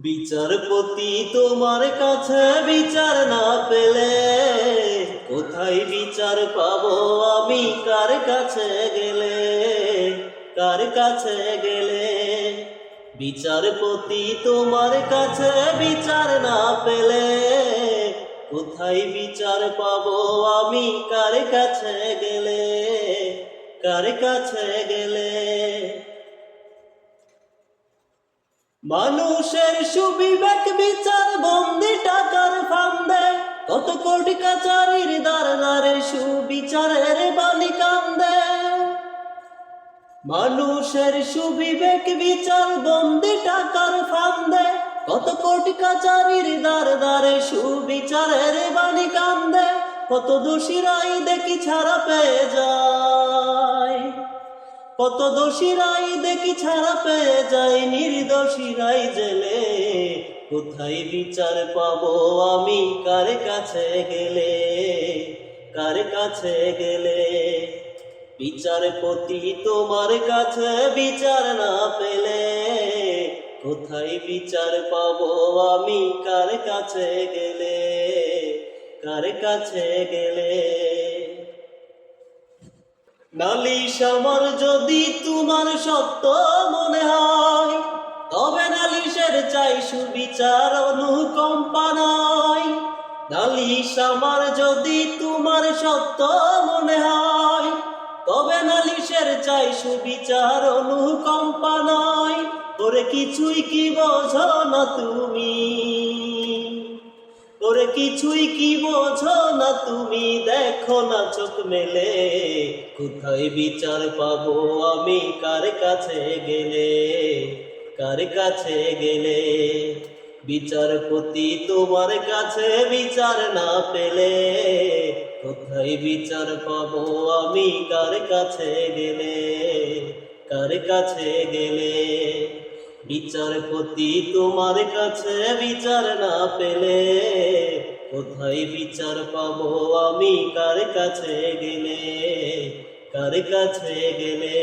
বিচারপতি তোমার কাছে বিচার না পেলে কোথায় বিচার পাবো আমি? কার কাছে গেলে, কার কাছে গেলে? বিচারপতি তোমার কাছে বিচার না পেলে কোথায় বিচার পাবো আমি? কার কাছে গেলে, কার কাছে গেলে? মানুষের সুবিবেক বিচার বন্দি টাকার ফান্দে, কত কোটি কাচারির দ্বারে সুবিচারের বাণী কান্দে। মানুষের সুবিবেক বিচার বন্দি টাকার ফান্দে, কত কোটি কাচারির দ্বারে সুবিচারের বাণী কান্দে। কত দোষীরাই দেখি ছাড়া পেয়ে যায়, কত দোষীরাই দেখি ছাড়া পেয়ে যায়, নির্দোষীরাই জেলে। কোথায় বিচার পাবো আমি? কার কাছে গেলে, কার কাছে গেলে? বিচারপতি তোমার কাছে বিচার না পেলে কোথায় বিচার পাবো আমি? কার কাছে গেলে, কার কাছে গেলে? নালিশ আমার যদি তোমার সত্য মনে হয়, তবে নালিশের চাই সুবিচার, অনুকম্পা নয়। নালিশ আমার যদি তোমার সত্য মনে হয়, তবে নালিশের চাই সুবিচার, অনুকম্পা নয়। ওরে কিছুই কি বোঝো না তুমি, ওরে কিছুই কি বোঝো না তুমি, দেখো না চোখ মেলে। কোথায় বিচার পাবো আমি? কার কাছে গেলে, কার কাছে গেলে? বিচারপতি তোমার কাছে বিচার না পেলে কোথায় বিচার পাবো আমি? কার কাছে গেলে, কার কাছে গেলে? বিচারপতি তোমার কাছে বিচার না পেলে কোথায় বিচার পাবো আমি? কার কাছে গেলে, কার কাছে গেলে?